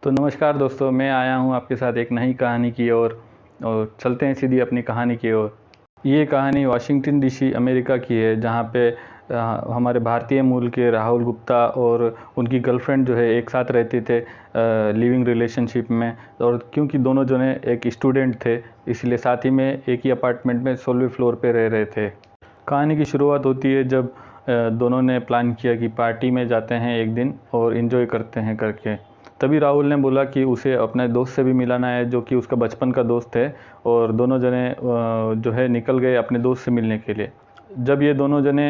तो नमस्कार दोस्तों, मैं आया हूँ आपके साथ एक नई कहानी की ओर और चलते हैं सीधी अपनी कहानी की ओर। ये कहानी वाशिंगटन डीसी अमेरिका की है, जहाँ पे हमारे भारतीय मूल के राहुल गुप्ता और उनकी गर्लफ्रेंड जो है एक साथ रहते थे लिविंग रिलेशनशिप में। और क्योंकि दोनों जने एक स्टूडेंट थे, इसलिए साथ ही में एक ही अपार्टमेंट में 16वें फ्लोर पे रह रहे थे। कहानी की शुरुआत होती है जब दोनों ने प्लान किया कि पार्टी में जाते हैं एक दिन और इन्जॉय करते हैं करके। तभी राहुल ने बोला कि उसे अपने दोस्त से भी मिलाना है, जो कि उसका बचपन का दोस्त है। और दोनों जने जो है निकल गए अपने दोस्त से मिलने के लिए। जब ये दोनों जने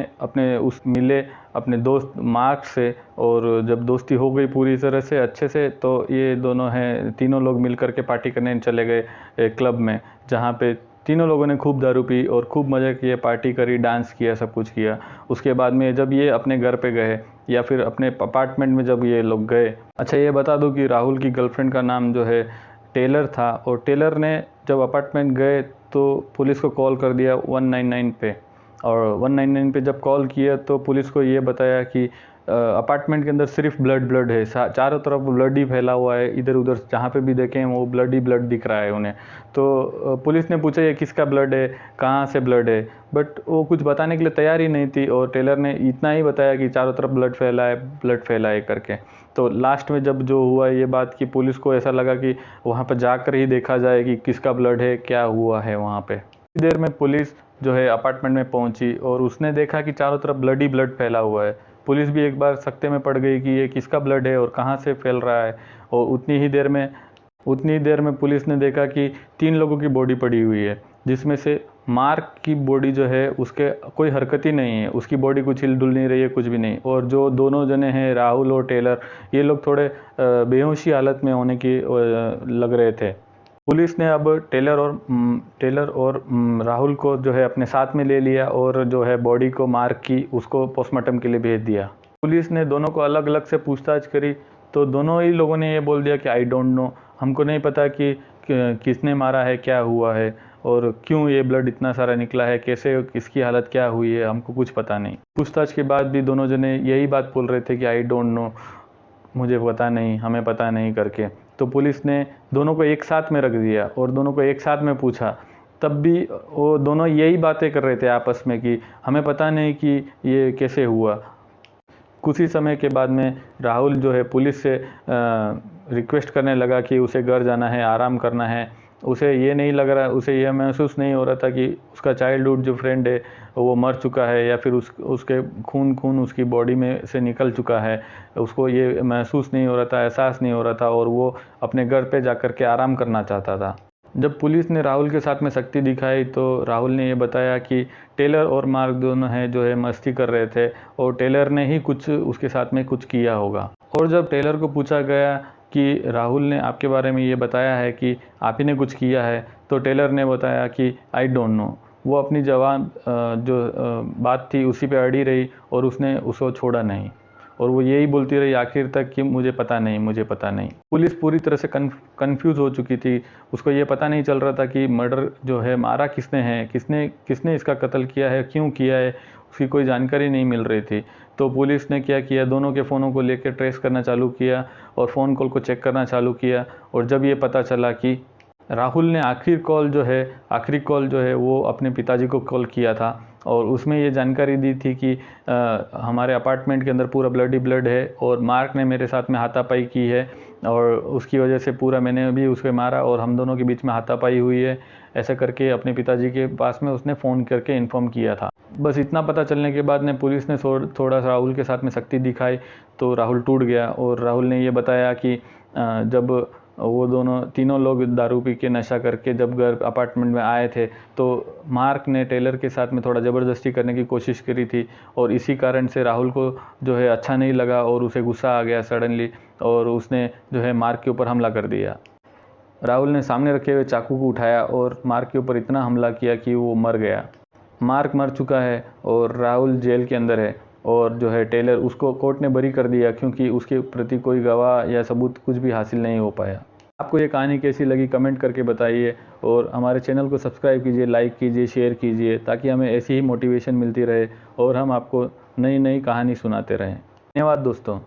मिले अपने दोस्त मार्क से, और जब दोस्ती हो गई पूरी तरह से अच्छे से, तो ये तीनों लोग मिल कर के पार्टी करने चले गए एक क्लब में, जहाँ पे तीनों लोगों ने खूब दारू पी और खूब मज़ा किया, पार्टी करी, डांस किया, सब कुछ किया। उसके बाद में जब ये अपने घर पे गए या फिर अपने अपार्टमेंट में जब ये लोग गए, अच्छा ये बता दूं कि राहुल की गर्लफ्रेंड का नाम जो है टेलर था। और टेलर ने जब अपार्टमेंट गए तो पुलिस को कॉल कर दिया 199 पे। और 199 पे जब कॉल किया तो पुलिस को ये बताया कि अपार्टमेंट के अंदर सिर्फ ब्लड है, चारों तरफ ब्लड ही फैला हुआ है, इधर उधर जहाँ पे भी देखें वो ब्लड ही ब्लड दिख रहा है उन्हें। तो पुलिस ने पूछा ये किसका ब्लड है, कहाँ से ब्लड है, बट वो कुछ बताने के लिए तैयार ही नहीं थी। और टेलर ने इतना ही बताया कि चारों तरफ ब्लड फैला है करके। तो लास्ट में जब जो हुआ ये बात कि पुलिस को ऐसा लगा कि वहाँ पर जाकर ही देखा जाए कि किसका ब्लड है, क्या हुआ है वहाँ पे। कुछ देर में पुलिस जो है अपार्टमेंट में पहुंची और उसने देखा कि चारों तरफ ब्लड ही ब्लड फैला हुआ है। पुलिस भी एक बार सकते में पड़ गई कि ये किसका ब्लड है और कहाँ से फैल रहा है। और उतनी देर में पुलिस ने देखा कि 3 लोगों की बॉडी पड़ी हुई है, जिसमें से मार्क की बॉडी जो है उसके कोई हरकत ही नहीं है, उसकी बॉडी कुछ हिल डुल नहीं रही है, कुछ भी नहीं। और जो दोनों जने हैं राहुल और टेलर, ये लोग थोड़े बेहोशी हालत में होने की लग रहे थे। पुलिस ने अब टेलर और राहुल को जो है अपने साथ में ले लिया और जो है बॉडी को मार्क की उसको पोस्टमार्टम के लिए भेज दिया। पुलिस ने दोनों को अलग अलग से पूछताछ करी तो दोनों ही लोगों ने ये बोल दिया कि आई डोंट नो, हमको नहीं पता कि किसने मारा है, क्या हुआ है और क्यों ये ब्लड इतना सारा निकला है, कैसे किसकी हालत क्या हुई है, हमको कुछ पता नहीं। पूछताछ के बाद भी दोनों जने यही बात बोल रहे थे कि आई डोंट नो, मुझे पता नहीं, हमें पता नहीं करके। तो पुलिस ने दोनों को एक साथ में रख दिया और दोनों को एक साथ में पूछा। तब भी वो दोनों यही बातें कर रहे थे आपस में कि हमें पता नहीं कि ये कैसे हुआ। कुछ ही समय के बाद में राहुल जो है पुलिस से रिक्वेस्ट करने लगा कि उसे घर जाना है, आराम करना है। उसे ये महसूस नहीं हो रहा था कि उसका चाइल्डहुड जो फ्रेंड है वो मर चुका है या फिर उसके खून उसकी बॉडी में से निकल चुका है। उसको ये महसूस नहीं हो रहा था, एहसास नहीं हो रहा था और वो अपने घर पे जाकर के आराम करना चाहता था। जब पुलिस ने राहुल के साथ में सख्ती दिखाई तो राहुल ने ये बताया कि टेलर और मार्क दोनों हैं जो है मस्ती कर रहे थे और टेलर ने ही कुछ उसके साथ में कुछ किया होगा। और जब टेलर को पूछा गया कि राहुल ने आपके बारे में ये बताया है कि आप ही ने कुछ किया है, तो टेलर ने बताया कि आई डोंट नो। वो अपनी जवान बात थी उसी पे अड़ी रही और उसने उसको छोड़ा नहीं और वो यही बोलती रही आखिर तक कि मुझे पता नहीं। पुलिस पूरी तरह से कंफ्यूज हो चुकी थी। उसको ये पता नहीं चल रहा था कि मर्डर जो है मारा किसने है, किसने इसका कत्ल किया है, क्यों किया है, उसकी कोई जानकारी नहीं मिल रही थी। तो पुलिस ने क्या किया, दोनों के फ़ोनों को लेकर ट्रेस करना चालू किया और फ़ोन कॉल को चेक करना चालू किया। और जब ये पता चला कि राहुल ने आखिरी कॉल जो है वो अपने पिताजी को कॉल किया था और उसमें ये जानकारी दी थी कि हमारे अपार्टमेंट के अंदर पूरा ब्लड ही ब्लड है और मार्क ने मेरे साथ में हाथापाई की है और उसकी वजह से मैंने भी उसको मारा और हम दोनों के बीच में हाथापाई हुई है। ऐसा करके अपने पिताजी के पास में उसने फ़ोन करके इन्फॉर्म किया था। बस इतना पता चलने के बाद पुलिस ने थोड़ा सा राहुल के साथ में सख्ती दिखाई तो राहुल टूट गया। और राहुल ने ये बताया कि जब वो तीनों लोग दारू पी के नशा करके जब घर अपार्टमेंट में आए थे तो मार्क ने टेलर के साथ में थोड़ा ज़बरदस्ती करने की कोशिश करी थी और इसी कारण से राहुल को जो है अच्छा नहीं लगा और उसे गुस्सा आ गया सडनली और उसने जो है मार्क के ऊपर हमला कर दिया। राहुल ने सामने रखे हुए चाकू को उठाया और मार्क के ऊपर इतना हमला किया कि वो मर गया। मार्क मर चुका है और राहुल जेल के अंदर है और जो है टेलर, उसको कोर्ट ने बरी कर दिया क्योंकि उसके प्रति कोई गवाह या सबूत कुछ भी हासिल नहीं हो पाया। आपको ये कहानी कैसी लगी कमेंट करके बताइए और हमारे चैनल को सब्सक्राइब कीजिए, लाइक कीजिए, शेयर कीजिए ताकि हमें ऐसी ही मोटिवेशन मिलती रहे और हम आपको नई नई कहानी सुनाते रहें। धन्यवाद दोस्तों।